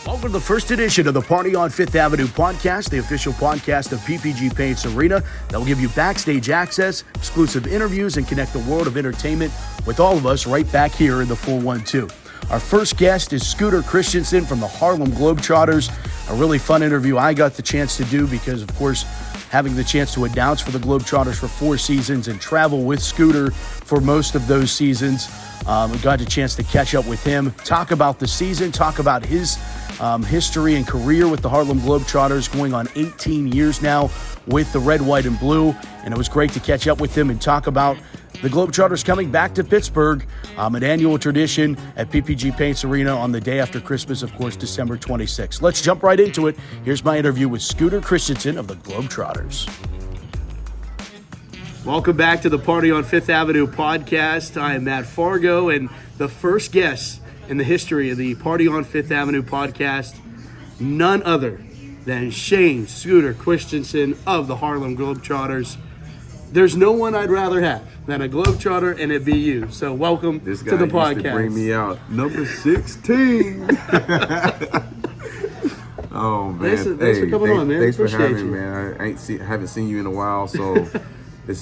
Welcome to the first edition of the Party on Fifth Avenue Podcast, the official podcast of PPG Paints Arena that will give you backstage access, exclusive interviews, and connect the world of entertainment with all of us right back here in the 412. Our first guest is Scooter Christensen from the Harlem Globetrotters. A really fun interview I got the chance to do because, of course, having the chance to announce for the Globetrotters for 4 seasons and travel with Scooter for most of those seasons. We got a chance to catch up with him, talk about the season, talk about his history and career with the Harlem Globetrotters, going on 18 years now with the red, white, and blue. And it was great to catch up with him and talk about the Globetrotters coming back to Pittsburgh, an annual tradition at PPG Paints Arena on the day after Christmas, of course, December 26th. Let's jump right into it. Here's my interview with Scooter Christensen of the Globetrotters. Welcome back to the Party on Fifth Avenue podcast. I am Matt Farago, and the first guest in the history of the Party on Fifth Avenue podcast, none other than Shane Scooter Christensen of the Harlem Globetrotters. There's no one I'd rather have than a Globetrotter, and it be you. So welcome to the podcast. This guy used to bring me out. Number 16. Oh, man. Thanks for coming on, man. Thanks for having you. me, man. I haven't seen you in a while, so it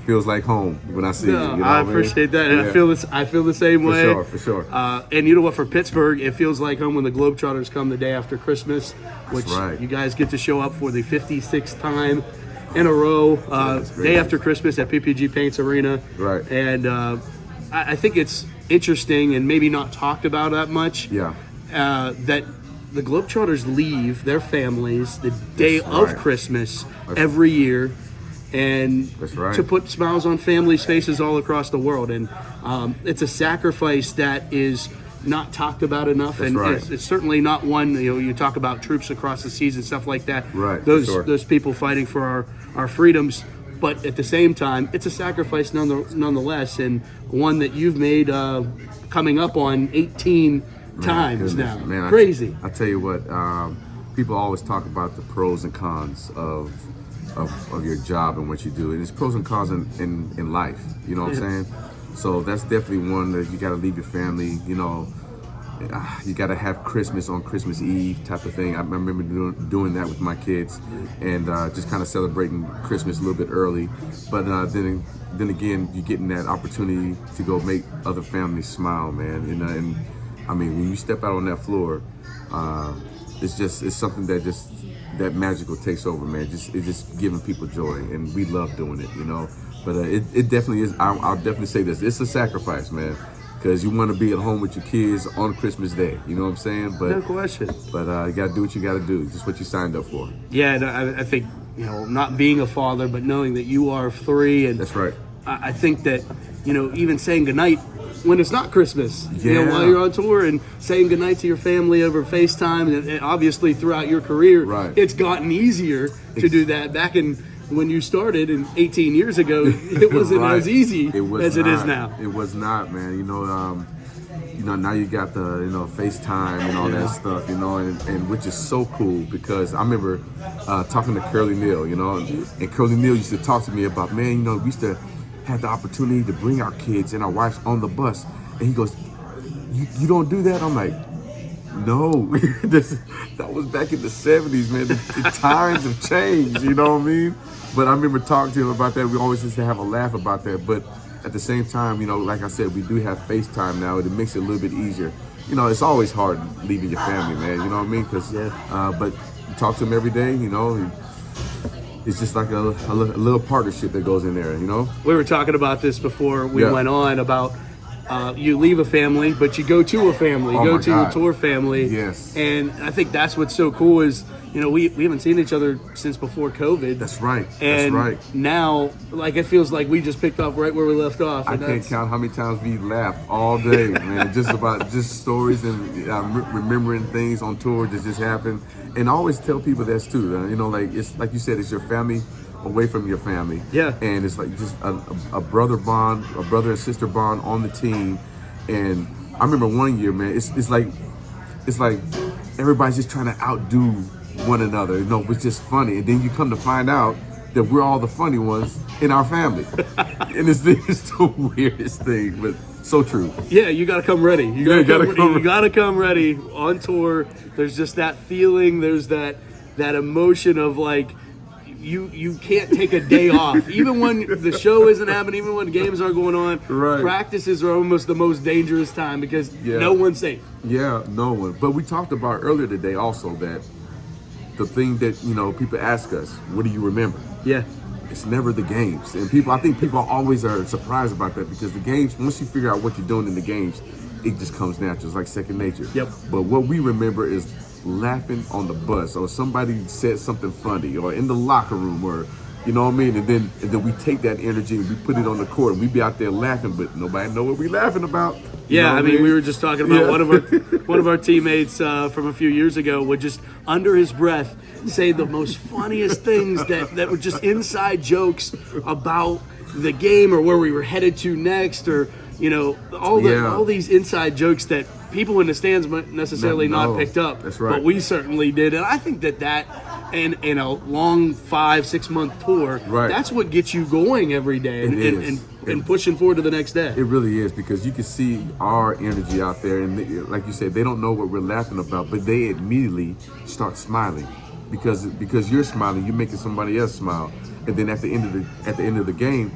feels like home when I see you. You know I appreciate that, and yeah. I feel the same way. For sure. And you know what? For Pittsburgh, it feels like home when the Globetrotters come the day after Christmas, which you guys get to show up for the 56th time in a row, day after Christmas at PPG Paints Arena. Right. And I think it's interesting and maybe not talked about that much. Yeah. That the Globetrotters leave their families the day of Christmas every year, and to put smiles on families' faces all across the world. And it's a sacrifice that is not talked about enough, it's certainly not one, you talk about troops across the seas and stuff like that. Right. Those people fighting for our freedoms, but at the same time, it's a sacrifice nonetheless, and one that you've made coming up on 18 times now. Man, crazy. I tell you what, people always talk about the pros and cons of your job and what you do, and it's pros and cons in life. You know what I'm saying? So that's definitely one that you got to leave your family. You got to have Christmas on Christmas Eve type of thing. I remember doing that with my kids, and just kind of celebrating Christmas a little bit early. But then again, you're getting that opportunity to go make other families smile, man. And I mean, when you step out on that floor, it's something that magical takes over, man. It's just giving people joy, and we love doing it, But it definitely is. I'll definitely say this: it's a sacrifice, man, because you want to be at home with your kids on Christmas Day. You know what I'm saying? But no question. But you got to do what you got to do. Just what you signed up for. Yeah, and I think not being a father, but knowing that you are 3, and that's right. I think that even saying goodnight when it's not Christmas, while you're on tour, and saying goodnight to your family over FaceTime, and obviously throughout your career, it's gotten easier to do that. Back when you started 18 years ago, it wasn't as easy as it is now. It was not, man. Now you got the FaceTime and all that stuff, and which is so cool, because I remember talking to Curly Neal, and Curly Neal used to talk to me about, man, we used to have the opportunity to bring our kids and our wives on the bus, and he goes, you don't do that? I'm like, no. That was back in the 70s, man. The times have changed, you know what I mean? But I remember talking to him about that. We always used to have a laugh about that. But at the same time, like I said, we do have FaceTime now. It makes it a little bit easier. It's always hard leaving your family, man. You know what I mean? But you talk to them every day, it's just like a little partnership that goes in there, We were talking about this before we went on about you leave a family, but you go to a family. You go to your tour family. Yes. And I think that's what's so cool is, we haven't seen each other since before COVID. That's right. And now, it feels like we just picked up right where we left off. I can't count how many times we laughed all day, man. just stories and remembering things on tour that just happened. And I always tell people this too. It's like you said, it's your family away from your family. Yeah. And it's like just a brother bond, a brother and sister bond on the team. And I remember one year, man, it's like everybody's just trying to outdo one another, which is funny. And then you come to find out that we're all the funny ones in our family. And it's the weirdest thing, but so true. Yeah, you got to come ready. You got to come ready on tour. There's just that feeling. There's that emotion of like, you can't take a day off. Even when the show isn't happening, even when games aren't going on, right. Practices are almost the most dangerous time because no one's safe. Yeah, no one. But we talked about earlier today also that the thing that, people ask us, what do you remember? Yeah. It's never the games. And I think people always are surprised about that because the games, once you figure out what you're doing in the games, it just comes natural. It's like second nature. Yep. But what we remember is laughing on the bus, or somebody said something funny, or in the locker room, or you know what I mean, and then we take that energy and we put it on the court and we be out there laughing, but nobody know what we laughing about. Yeah, I mean, we were just talking about one of our teammates from a few years ago would just under his breath say the most funniest things that were just inside jokes about the game or where we were headed to next, or all these inside jokes that people in the stands might necessarily not picked up. That's right. But we certainly did. And I think that and in a long 5-6 month tour, right. That's what gets you going every day and pushing forward to the next day. It really is, because you can see our energy out there, and like you said, they don't know what we're laughing about, but they immediately start smiling because you're smiling, you're making somebody else smile, and then at the end of the game,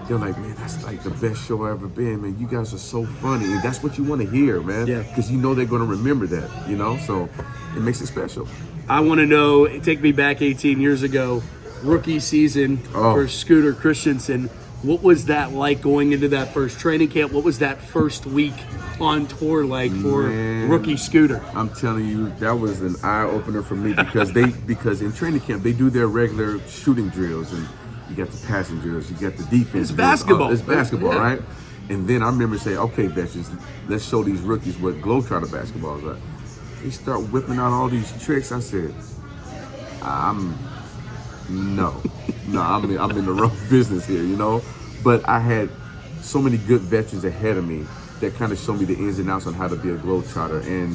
they're like, man, that's like the best show I've ever been, man. You guys are so funny. And that's what you want to hear, man. Yeah. Because you know they're going to remember that, so it makes it special. I want to know, take me back 18 years ago, rookie season for Scooter Christensen. What was that like going into that first training camp? What was that first week on tour like for rookie Scooter? I'm telling you, that was an eye-opener for me because in training camp, they do their regular shooting drills, and you got the passing drills, you got the defense. It's basketball. It's basketball, right? And then I remember saying, okay, veterans, let's show these rookies what Globetrotter basketball is like. They start whipping out all these tricks. I said, I'm in the wrong business here, But I had so many good veterans ahead of me that kind of showed me the ins and outs on how to be a Globetrotter. And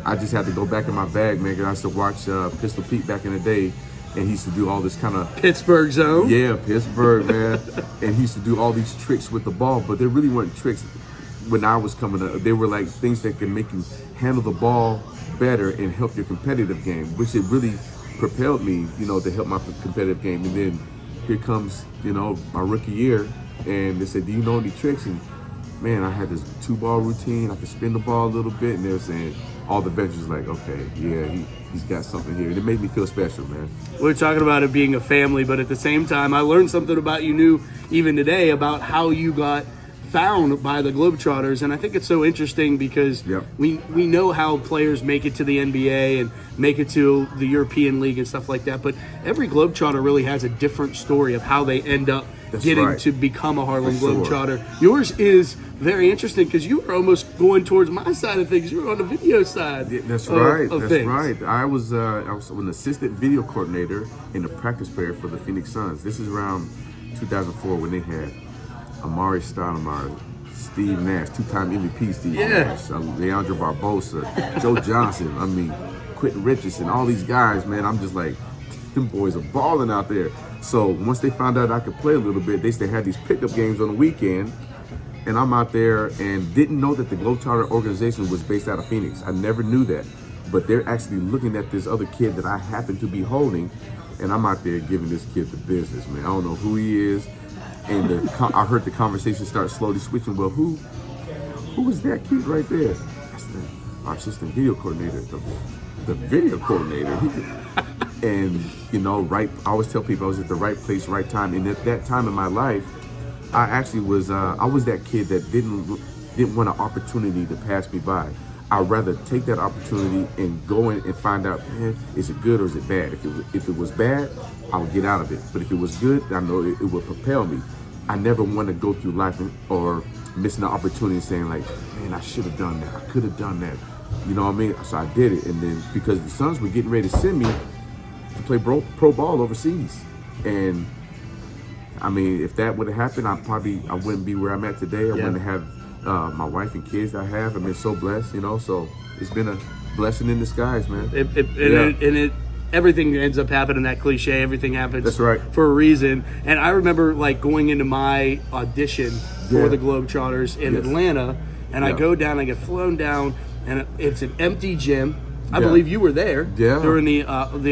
I just had to go back in my bag, man, because I used to watch Pistol Pete back in the day. And he used to do all this kind of Pittsburgh zone. Yeah, Pittsburgh, man. And he used to do all these tricks with the ball, but they really weren't tricks when I was coming up. They were like things that can make you handle the ball better and help your competitive game, which it really propelled me, to help my competitive game. And then here comes, my rookie year, and they said, do you know any tricks? And man, I had this 2-ball routine. I could spin the ball a little bit, and they were saying, all the veterans like, okay, yeah, he's got something here. And it made me feel special, man. We're talking about it being a family, but at the same time, I learned something about you new even today about how you got found by the Globetrotters. And I think it's so interesting because we know how players make it to the NBA and make it to the European League and stuff like that. But every Globetrotter really has a different story of how they end up to become a Harlem Globetrotter. Yours is very interesting because you were almost going towards my side of things. You were on the video side. That's right. I was an assistant video coordinator and a practice player for the Phoenix Suns. This is around 2004 when they had Amari Stoudemire, Steve Nash, 2-time MVP Steve Nash, Leandro Barbosa, Joe Johnson, Quentin Richardson, all these guys, man. I'm just like, them boys are balling out there. So once they found out I could play a little bit, they had these pickup games on the weekend, and I'm out there and didn't know that the Globetrotter organization was based out of Phoenix. I never knew that, but they're actually looking at this other kid that I happen to be holding, and I'm out there giving this kid the business, man. I don't know who he is, and I heard the conversation start slowly switching. Well, who is that kid right there? That's our assistant video coordinator, the video coordinator. And I always tell people I was at the right place, right time. And at that time in my life, I actually was I was that kid that didn't want an opportunity to pass me by. I'd rather take that opportunity and go in and find out, man, is it good or is it bad? If it was bad, I would get out of it. But if it was good, I know it would propel me. I never want to go through life or missing an opportunity and saying like, man, I should have done that. I could have done that. You know what I mean? So I did it. And then because the Suns were getting ready to send me to play pro ball overseas. And if that would have happened, I wouldn't be where I'm at today. I wouldn't have my wife and kids that I have. I've been so blessed, so it's been a blessing in disguise, man. everything ends up happening, that cliche, everything happens That's right. for a reason. And I remember like going into my audition for the Globetrotters in Atlanta, and I go down, I get flown down, and it's an empty gym. I believe you were there during the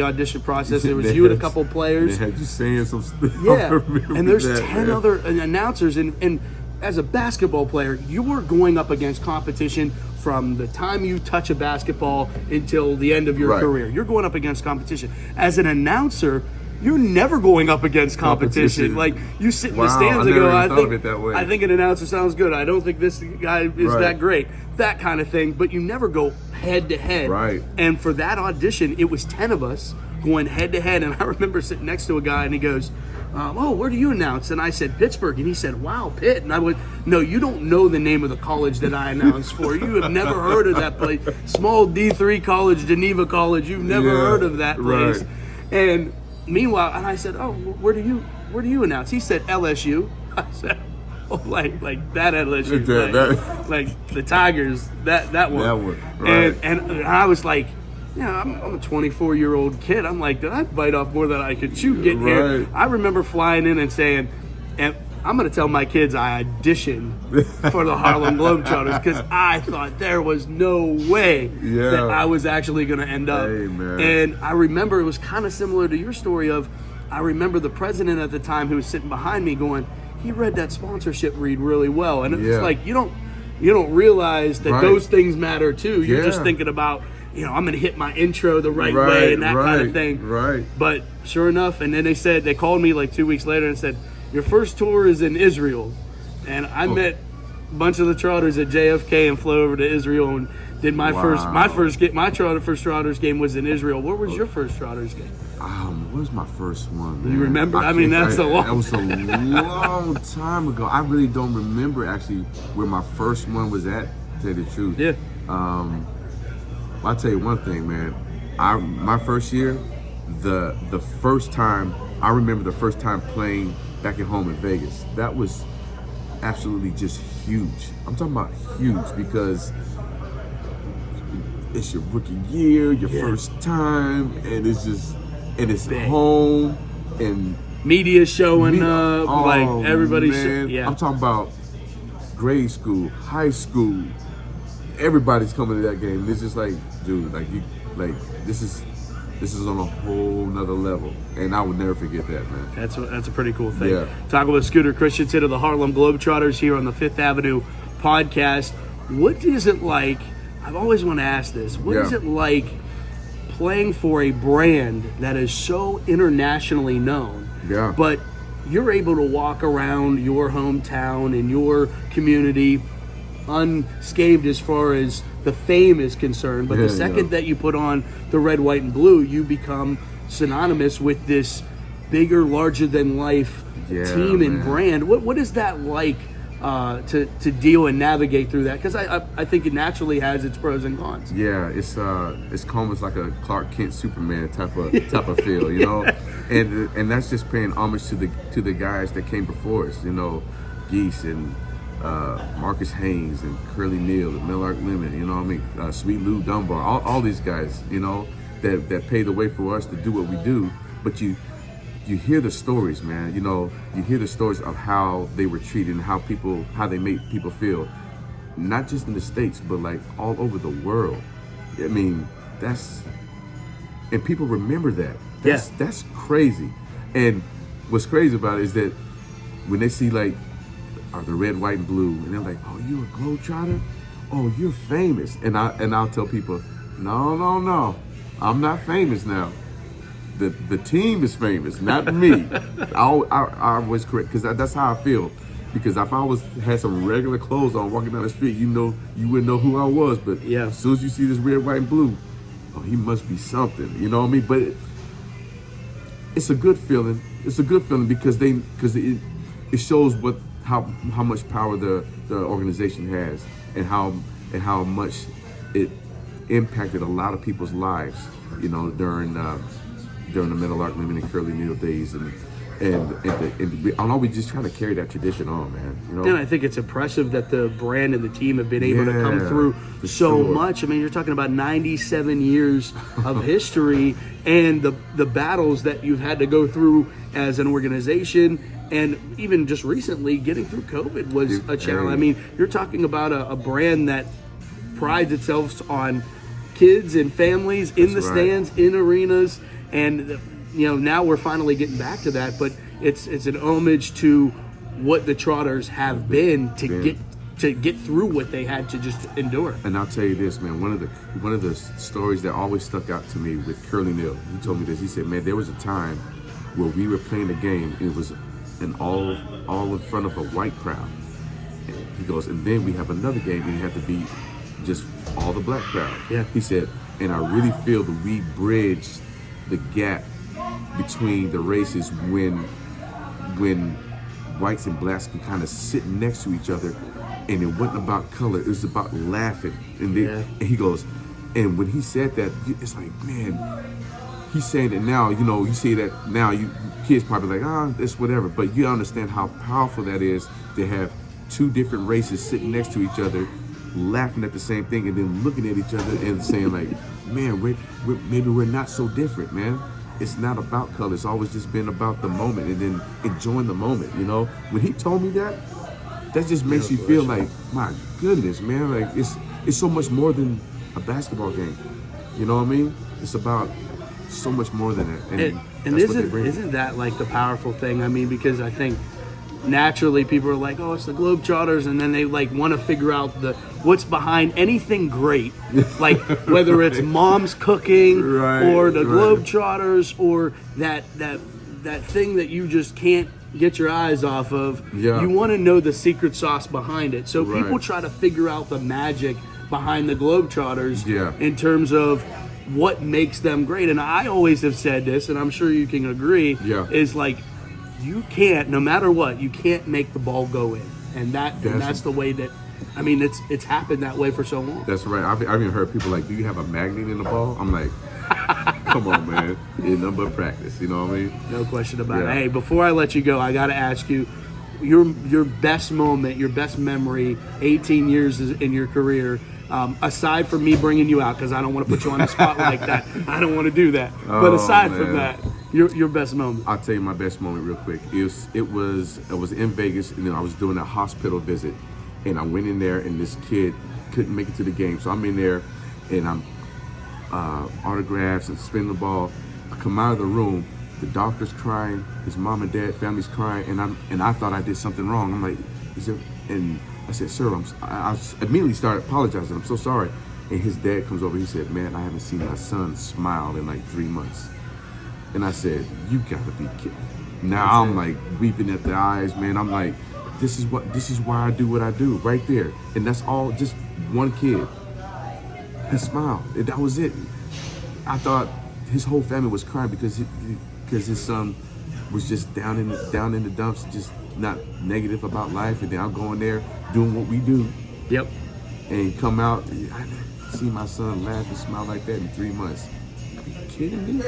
audition process. There was you and a couple players. They had you saying some stuff. Yeah, and there's 10 other announcers, and as a basketball player, you are going up against competition from the time you touch a basketball until the end of your career. You're going up against competition. As an announcer, you're never going up against competition. Like, you sit in the stands and go, I think an announcer sounds good. I don't think this guy is that great. That kind of thing. But you never go head to head. Right. And for that audition, it was 10 of us going head to head. And I remember sitting next to a guy and he goes, where do you announce? And I said, Pittsburgh. And he said, wow, Pitt. And I went, no, you don't know the name of the college that I announced for. You have never heard of that place. Small D3 college, Geneva College. You've never heard of that place. Right. And meanwhile, and I said, where do you announce? He said, LSU. I said, like that LSU. Like the Tigers, that one. That one, right. And I was like, I'm a 24-year-old kid. I'm like, did I bite off more than I could chew getting here? I remember flying in and saying, and I'm going to tell my kids I auditioned for the Harlem Globetrotters because I thought there was no way that I was actually going to end up. Hey, man. And I remember it was kind of similar to your story of, I remember the president at the time who was sitting behind me going, he read that sponsorship read really well. And it's like, you don't realize that those things matter too. You're just thinking about, I'm going to hit my intro the right way and that kind of thing. Right. But sure enough, and then they called me like 2 weeks later and said, your first tour is in Israel. And I met a bunch of the Trotters at JFK and flew over to Israel and did my first Trotters game was in Israel. Where was your first Trotters game? What was my first one, man? You remember? That was a long time ago. I really don't remember actually where my first one was at, to tell you the truth. Yeah. I'll tell you one thing, man. My first year, the first time, I remember the first time playing back at home in Vegas. That was absolutely just huge. I'm talking about huge because it's your rookie year, your first time, and it's home, and media showing up, like everybody's. I'm talking about grade school, high school. Everybody's coming to that game. It's just like, dude, this is on a whole nother level, and I would never forget that, man. That's a pretty cool thing. Yeah. Talking with Scooter Christensen of the Harlem Globetrotters here on the Fifth Avenue Podcast. What is it like? I've always want to ask this. What is it like playing for a brand that is so internationally known? Yeah. But you're able to walk around your hometown and your community unscathed as far as the fame is concerned, but the second that you put on the red, white, and blue, you become synonymous with this bigger, larger than life team and brand. What is that like to deal and navigate through that? Because I think it naturally has its pros and cons. Yeah, it's almost like a Clark Kent Superman type of feel, and that's just paying homage to the guys that came before us, Geese and Marcus Haynes and Curly Neal and Millark Lemon, Sweet Lou Dunbar, all these guys, that paved the way for us to do what we do. But you hear the stories, man. You hear the stories of how they were treated and how they made people feel, not just in the States, but like all over the world. I mean, and people remember that. That's crazy. And what's crazy about it is that when they see like the red, white, and blue, and they're like, "Oh, you a Globetrotter? Oh, you're famous." And I'll tell people, "No, I'm not famous now. The team is famous, not me." I always correct because that's how I feel. Because if I had some regular clothes on walking down the street, you wouldn't know who I was. But as soon as you see this red, white, and blue, oh, he must be something. You know what I mean? But it's a good feeling. It's a good feeling because it shows how much power the organization has and how much it impacted a lot of people's lives, during the Millark Lemon and Curly Neal days, and And I know we just trying to carry that tradition on, man. You know? And I think it's impressive that the brand and the team have been able to come through so much. I mean, you're talking about 97 years of history and the battles that you've had to go through as an organization. And even just recently, getting through COVID was a challenge. I mean, you're talking about a brand that prides itself on kids and families in the stands, in arenas, and now we're finally getting back to that. But it's an homage to what the Trotters have been to get through what they had to just endure. And I'll tell you this, man. One of the stories that always stuck out to me with Curly Neal. He told me this. He said, "Man, there was a time where we were playing a game. It was all in front of a white crowd." And he goes, "And then we have another game, and you have to be just all the black crowd." Yeah. He said, "And I really feel that we bridged the gap between the races when whites and blacks can kind of sit next to each other, and it wasn't about color, it was about laughing." And he goes, and when he said that, it's like, man, he's saying it now, you say that now, you kids probably like, it's whatever, but you understand how powerful that is to have two different races sitting next to each other, laughing at the same thing, and then looking at each other and saying like, man, maybe we're not so different, man. It's not about color. It's always just been about the moment and then enjoying the moment, When he told me that just makes you feel like, my goodness, man, like it's so much more than a basketball game. You know what I mean? It's about so much more than that. And isn't that like the powerful thing? I mean, because I think naturally people are like, oh, it's the Globetrotters, and then they like want to figure out what's behind anything great, like whether it's mom's cooking or the Globetrotters or that thing that you just can't get your eyes off of. You want to know the secret sauce behind it, so people try to figure out the magic behind the Globetrotters in terms of what makes them great. And I always have said this, and I'm sure you can agree, is like, you can't, no matter what, you can't make the ball go in, and that's the way that, I mean, it's happened that way for so long. That's right. I've even heard people like, do you have a magnet in the ball? I'm like, come on, man, it's nothing but practice. You know what I mean? No question about it. Hey, before I let you go, I got to ask you, your best moment, your best memory, 18 years in your career. Aside from me bringing you out, because I don't want to put you on the spot like that. I don't want to do that. But aside from that, your best moment. I'll tell you my best moment real quick. It was in Vegas, and I was doing a hospital visit, and I went in there, and this kid couldn't make it to the game. So I'm in there, and I'm autographs and spinning the ball. I come out of the room, the doctor's crying, his mom and dad, family's crying, and I thought I did something wrong. I'm like, and I said, sir, I immediately started apologizing. I'm so sorry. And his dad comes over. He said, man, I haven't seen my son smile in like 3 months. And I said, you gotta be kidding. Now I'm like weeping at the eyes, man. I'm like, this is why I do what I do right there. And that's all, just one kid. He smiled. That was it. I thought his whole family was crying because his son was just down in the dumps, just not negative about life, and then I'm going there doing what we do. Yep. And come out, I see my son laugh and smile like that in 3 months. Are you kidding me?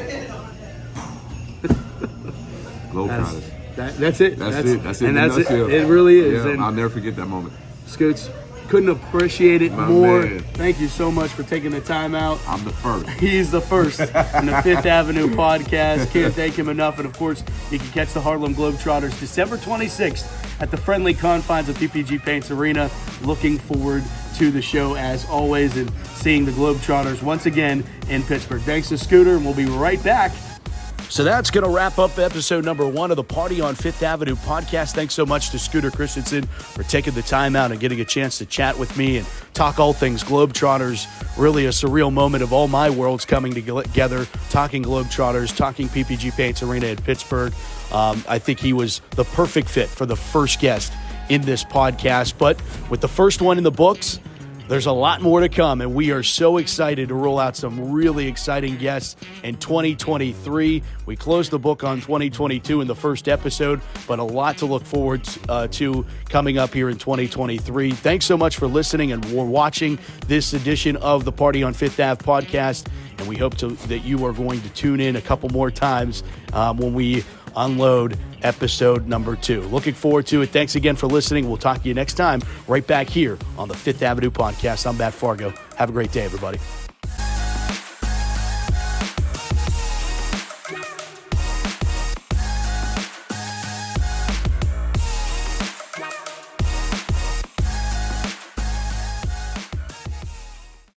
Globetrotters. That's it. That's it. And that's it. It really is. Yeah, and I'll never forget that moment. Scoots, couldn't appreciate it more. Man. Thank you so much for taking the time out. I'm the first. He's the first in the Fifth Avenue Podcast. Can't thank him enough. And of course, you can catch the Harlem Globetrotters December 26th at the friendly confines of PPG Paints Arena. Looking forward to the show as always and seeing the Globetrotters once again in Pittsburgh. Thanks to Scooter, and we'll be right back. So that's going to wrap up episode number 1 of the Party on Fifth Avenue podcast. Thanks so much to Scooter Christensen for taking the time out and getting a chance to chat with me and talk all things Globetrotters. Really a surreal moment of all my worlds coming together, talking Globetrotters, talking PPG Paints Arena in Pittsburgh. I think he was the perfect fit for the first guest in this podcast. But with the first one in the books, there's a lot more to come, and we are so excited to roll out some really exciting guests in 2023. We closed the book on 2022 in the first episode, but a lot to look forward to coming up here in 2023. Thanks so much for listening and watching this edition of the Party on Fifth Ave podcast, and we hope that you are going to tune in a couple more times when we Unload episode number 2. Looking forward to it. Thanks again for listening. We'll talk to you next time right back here on the Fifth Avenue Podcast. I'm Matt Farago. Have a great day, everybody.